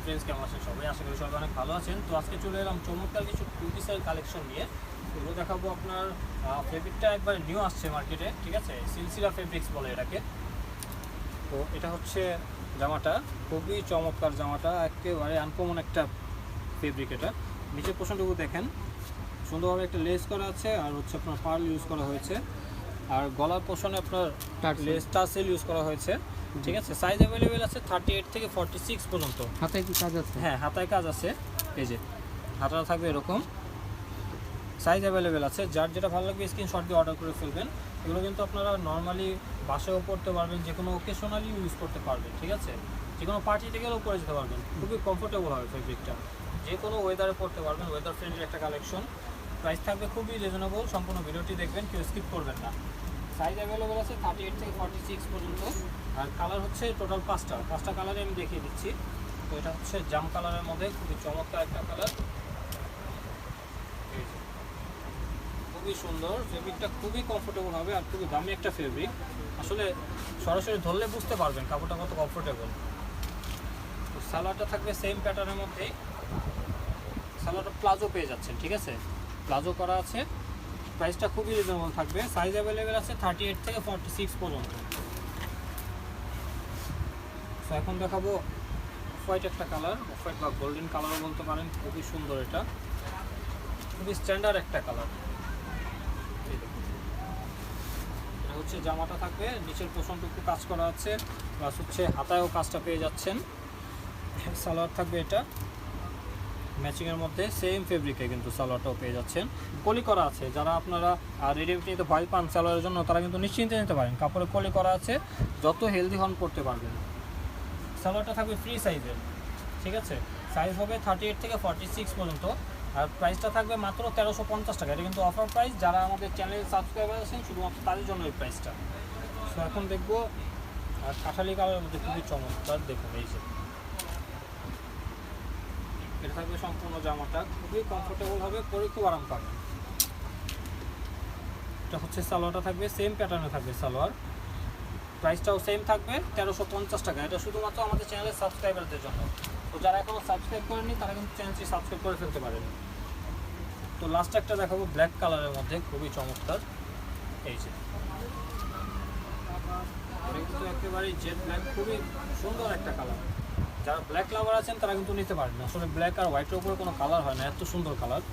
Friends, কেমন আছেন সবাই? আশা করি সবাই অনেক ভালো আছেন। তো আজকে চলে এলাম চমৎকার কিছু টু পিসের কালেকশন নিয়ে। এগুলো দেখাবো আপনার ফেব্রিকটা একবার নিউ আসছে মার্কেটে, ঠিক আছে? সিলসিলা ফেব্রিক্স বলে এটাকে। তো এটা হচ্ছে জামাটা, খুবই চমৎকার জামাটা, একেবারে আনকমন একটা ফেব্রিক। এটা নিচের পোর্শনটুকু দেখেন, সুন্দরভাবে একটা লেস করা আছে, আর হচ্ছে আপনার পার্ল ইউজ করা হয়েছে, আর গলার পোর্শনে আপনার লেস টাসেল ইউজ করা হয়েছে, ঠিক আছে? সাইজ অ্যাভেলেবেল আছে 38 থেকে 46 পর্যন্ত। হাতায় কি কাজ আছে? হ্যাঁ, হাতায় কাজ আছে। এই যে হাতাটা থাকবে এরকম। সাইজ অ্যাভেলেবেল আছে, যার যেটা ভালো লাগবে স্ক্রিনশট দিয়ে অর্ডার করে ফেলবেন। এগুলো কিন্তু আপনারা নর্মালি বাসায়ও পড়তে পারবেন, যে কোনো ওকেশনালি ইউজ করতে পারবেন, ঠিক আছে? যে কোনো পার্টিতে গেলেও পরে যেতে পারবেন, খুবই কমফোর্টেবল হবে ফেব্রিকটা। যে কোনো ওয়েদারে পড়তে পারবেন, ওয়েদার ফ্রেন্ডলি একটা কালেকশন। প্রাইস থাকবে খুবই রিজনেবল, সম্পূর্ণ ভিডিওটি দেখবেন, কেউ স্কিপ করবেন না। সাইজ অ্যাভেলেবেল আছে 38 থেকে 46 পর্যন্ত। আর কালার হচ্ছে টোটাল পাঁচটা কালারে আমি দেখিয়ে দিচ্ছি। তো এটা হচ্ছে জাম কালারের মধ্যে খুবই চমৎকার একটা কালার, খুবই সুন্দর। ফেব্রিকটা খুবই কমফোর্টেবল হবে, আর খুবই দামি একটা ফেব্রিক। আসলে সরাসরি ধরলে বুঝতে পারবেন কাপড়টা কত কমফোর্টেবল। তো সালোয়ারটা থাকবে সেম প্যাটার্নের মধ্যেই। সালোয়ারটা প্লাজো পেয়ে যাচ্ছেন, ঠিক আছে? প্লাজো করা আছে। প্রাইসটা খুবই রিজনেবল থাকবে। সাইজ অ্যাভেলেবেল আছে 38 থেকে 46 পর্যন্ত। তো এখন দেখাবো হোয়াইট একটা কালার, হোয়াইট বা গোল্ডেন কালারও বলতে পারেন, খুবই সুন্দর। এটা খুবই স্ট্যান্ডার্ড একটা কালার। এটা হচ্ছে জামাটা থাকবে, নিচের পোর্শনটুকু কাজ করা আছে, প্লাস হচ্ছে হাতায়ও কাজটা পেয়ে যাচ্ছেন। সালোয়ার থাকবে এটা ম্যাচিংয়ের মধ্যে, সেম ফেব্রিকে কিন্তু সালোয়ারটাও পেয়ে যাচ্ছেন। কলি করা আছে, যারা আপনারা রেডিমেড নিতে ভয় পান সালোয়ারের জন্য, তারা কিন্তু নিশ্চিন্তে নিতে পারেন। কাপড়ে কলি করা আছে, যত হেলদি হন পড়তে পারবেন। সালোয়ারটা থাকবে ফ্রি সাইজের, ঠিক আছে? সাইজ হবে 38 থেকে 46 পর্যন্ত। আর প্রাইসটা থাকবে মাত্র 1350 টাকা। এটা কিন্তু অফার প্রাইস, যারা আমাদের চ্যানেল সাবস্ক্রাইবার আছেন শুধুমাত্র তাদের জন্য এই প্রাইসটা। তো এখন দেখবো আর কাঠালি কালারের মধ্যে খুবই চমৎকার, দেখুন এই যে এটা থাকবে সম্পূর্ণ জামাটা, খুবই কমফোর্টেবল হবে, পরে খুব আরাম পাবেন। এটা হচ্ছে সালোয়ারটা থাকবে সেম প্যাটার্নে থাকবে সালোয়ার। প্রাইসটাও সেম থাকবে 1350 টাকা। এটা শুধুমাত্র আমাদের চ্যানেলের সাবস্ক্রাইবারদের জন্য। তো যারা এখনও সাবস্ক্রাইব করেননি তারা কিন্তু চ্যানেলটি সাবস্ক্রাইব করে ফেলতে পারেন। তো লাস্ট একটা দেখাবো ব্ল্যাক কালারের মধ্যে, খুবই চমৎকার। এই যে এটা কিন্তু একেবারেই জেড ব্ল্যাক, খুবই সুন্দর একটা কালার। যারা ব্ল্যাক লাভার আছেন তারা কিন্তু নিতে পারেন। আসলে ব্ল্যাক আর হোয়াইটের উপরে কোনো কালার হয় না, এত সুন্দর কালার।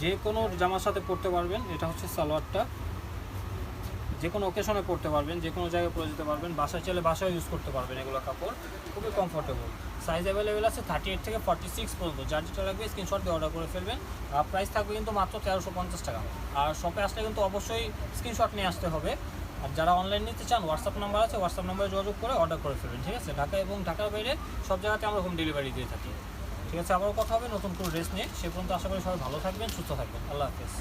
যে কোনো জামার সাথে পরতে পারবেন। এটা হচ্ছে সালোয়ারটা, যে কোনো ওকেশনে পরতে পারবেন, যে কোনো জায়গায় পরে যেতে পারবেন। বাসায় চলে বাসায় ইউজ করতে পারবেন এগুলো কাপড়, খুবই কমফোর্টেবল। সাইজ অ্যাভেলেবেল আছে 38 থেকে 46 পর্যন্ত। যার যেটা লাগবে স্ক্রিনশট দিয়ে অর্ডার করে ফেলবেন। আর প্রাইস থাকবে কিন্তু মাত্র 1350 টাকা। আর শপে আসলে কিন্তু অবশ্যই স্ক্রিনশট নিয়ে আসতে হবে। আর যারা অনলাইন নিতে চান, হোয়াটসঅ্যাপ নাম্বার আছে, হোয়াটসঅ্যাপ নাম্বারে যোগাযোগ করে অর্ডার করে ফেলবেন, ঠিক আছে? ঢাকা এবং ঢাকার বাইরে সব জায়গাতে আমরা হোম ডেলিভারি দিয়ে থাকি, ঠিক আছে? আবারও কথা হবে নতুন কোনো ড্রেস নিয়ে। সে পর্যন্ত আশা করি সবাই ভালো থাকবেন, সুস্থ থাকবেন। আল্লাহ হাফেজ।